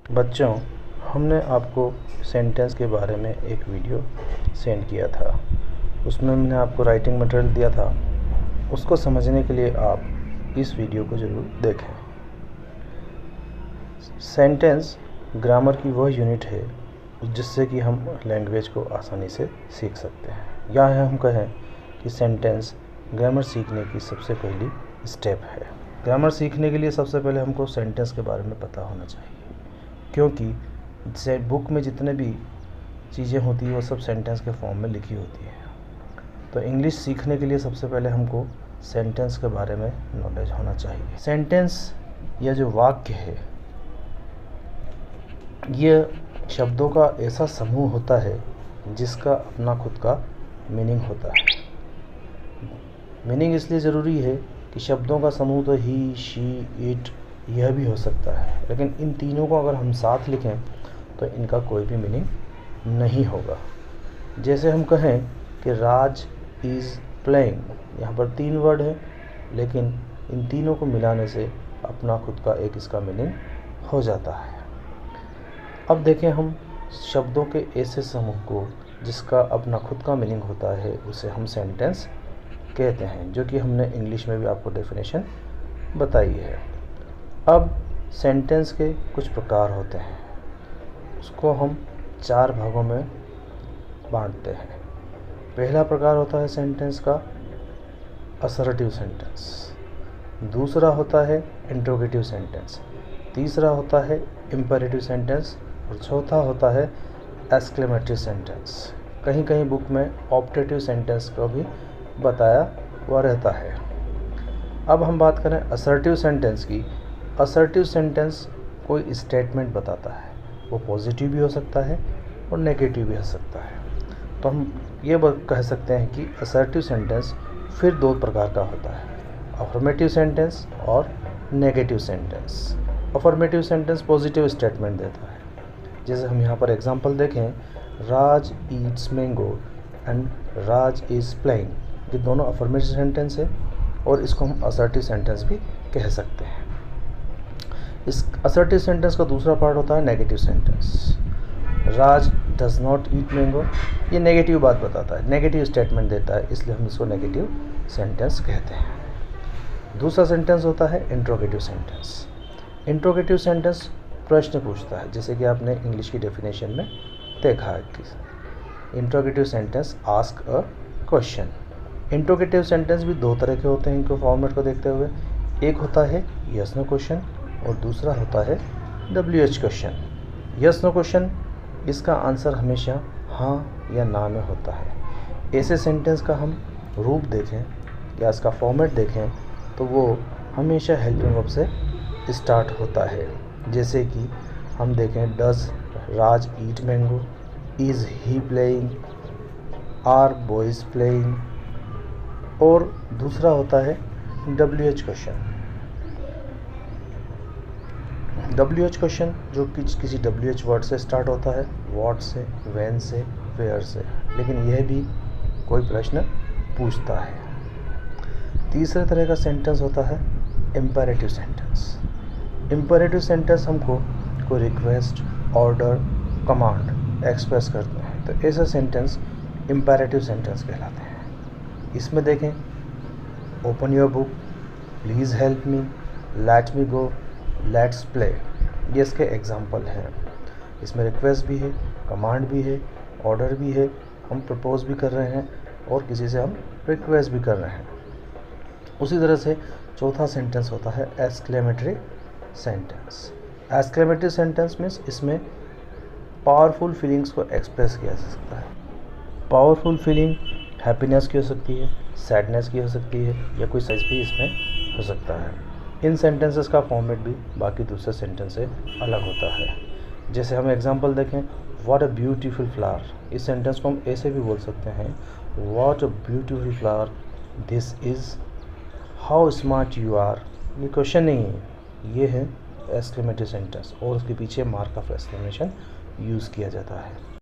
बच्चों, हमने आपको सेंटेंस के बारे में एक वीडियो सेंड किया था। उसमें मैंने आपको राइटिंग मटेरियल दिया था। उसको समझने के लिए आप इस वीडियो को ज़रूर देखें। सेंटेंस ग्रामर की वह यूनिट है जिससे कि हम लैंग्वेज को आसानी से सीख सकते हैं। या हम कहें कि सेंटेंस ग्रामर सीखने की सबसे पहली स्टेप है। ग्रामर सीखने के लिए सबसे पहले हमको सेंटेंस के बारे में पता होना चाहिए, क्योंकि बुक में जितने भी चीज़ें होती हैं वो सब सेंटेंस के फॉर्म में लिखी होती है। तो इंग्लिश सीखने के लिए सबसे पहले हमको सेंटेंस के बारे में नॉलेज होना चाहिए। सेंटेंस या जो वाक्य है, ये शब्दों का ऐसा समूह होता है जिसका अपना खुद का मीनिंग होता है। मीनिंग इसलिए ज़रूरी है कि शब्दों का समूह तो ही, शी, इट यह भी हो सकता है, लेकिन इन तीनों को अगर हम साथ लिखें तो इनका कोई भी मीनिंग नहीं होगा। जैसे हम कहें कि राज इज़ प्लेइंग, यहाँ पर 3 वर्ड है, लेकिन इन तीनों को मिलाने से अपना खुद का एक इसका मीनिंग हो जाता है। अब देखें हम शब्दों के ऐसे समूह को जिसका अपना खुद का मीनिंग होता है, उसे हम सेंटेंस कहते हैं, जो कि हमने इंग्लिश में भी आपको डेफिनेशन बताई है। अब सेंटेंस के कुछ प्रकार होते हैं, उसको हम 4 भागों में बांटते हैं। पहला प्रकार होता है सेंटेंस का असर्टिव सेंटेंस, दूसरा होता है इंट्रोगेटिव सेंटेंस, तीसरा होता है इंपेरेटिव सेंटेंस और चौथा होता है एक्सक्लेमेटरी सेंटेंस। कहीं कहीं बुक में ऑप्टेटिव सेंटेंस को भी बताया हुआ रहता है। अब हम बात करें असर्टिव सेंटेंस की। असर्टिव सेंटेंस कोई स्टेटमेंट बताता है, वो पॉजिटिव भी हो सकता है और नेगेटिव भी हो सकता है। तो हम ये कह सकते हैं कि असर्टिव सेंटेंस फिर 2 प्रकार का होता है, अफर्मेटिव सेंटेंस और negative sentence. Affirmative sentence positive statement देता है। जैसे हम यहाँ पर एग्जांपल देखें, Raj eats mango and Raj is playing, ये दोनों अफर्मेटिव सेंटेंस है और इसको हम असर्टिव सेंटेंस भी कह सकते हैं। इस असर्टिव सेंटेंस का दूसरा पार्ट होता है negative sentence. Raj does not eat mango, ये नेगेटिव बात बताता है, नेगेटिव स्टेटमेंट देता है, इसलिए हम इसको नेगेटिव सेंटेंस कहते हैं। दूसरा सेंटेंस होता है इंट्रोगेटिव सेंटेंस। इंट्रोगेटिव सेंटेंस प्रश्न पूछता है, जैसे कि आपने इंग्लिश की डेफिनेशन में देखा है कि interrogative sentence ask a question. Interrogative sentence भी 2 तरह के होते हैं इनको फॉर्मेट को देखते हुए। एक होता है यस नो क्वेश्चन और दूसरा होता है WH question. Yes no question, इसका आंसर हमेशा हाँ या ना में होता है। ऐसे सेंटेंस का हम रूप देखें या इसका फॉर्मेट देखें तो वो हमेशा हेल्पिंग वर्ब से स्टार्ट होता है। जैसे कि हम देखें, does Raj eat mango, is he playing, are boys playing. और दूसरा होता है WH क्वेश्चन। WH क्वेश्चन जो कि किसी WH वर्ड से स्टार्ट होता है, व्हाट से, व्हेन से, वेयर से, लेकिन यह भी कोई प्रश्न पूछता है। तीसरे तरह का सेंटेंस होता है इंपेरेटिव सेंटेंस। इंपेरेटिव सेंटेंस हमको कोई रिक्वेस्ट, ऑर्डर, कमांड एक्सप्रेस करते हैं, तो ऐसा सेंटेंस इंपेरेटिव सेंटेंस कहलाते हैं। इसमें देखें, open your book, please help me, let me go, let's play, ये इसके एग्जाम्पल हैं। इसमें रिक्वेस्ट भी है, कमांड भी है, ऑर्डर भी है, हम प्रपोज भी कर रहे हैं और किसी से हम रिक्वेस्ट भी कर रहे हैं। उसी तरह से चौथा सेंटेंस होता है exclamatory sentence. Exclamatory sentence means इसमें पावरफुल फीलिंग्स को एक्सप्रेस किया जा सकता है। पावरफुल फीलिंग हैप्पीनेस की हो सकती है, सैडनेस की हो सकती है, या कोई साइज भी इसमें हो सकता है। इन सेंटेंसेस का फॉर्मेट भी बाकी दूसरे सेंटेंस से अलग होता है। जैसे हम एग्जांपल देखें, व्हाट अ ब्यूटीफुल फ्लावर, इस सेंटेंस को हम ऐसे भी बोल सकते हैं, what a beautiful flower this is, how smart you are. ये क्वेश्चन नहीं है, ये है एक्सक्लेमेटरी सेंटेंस और उसके पीछे मार्क ऑफ एक्सक्लेमेशन यूज़ किया जाता है।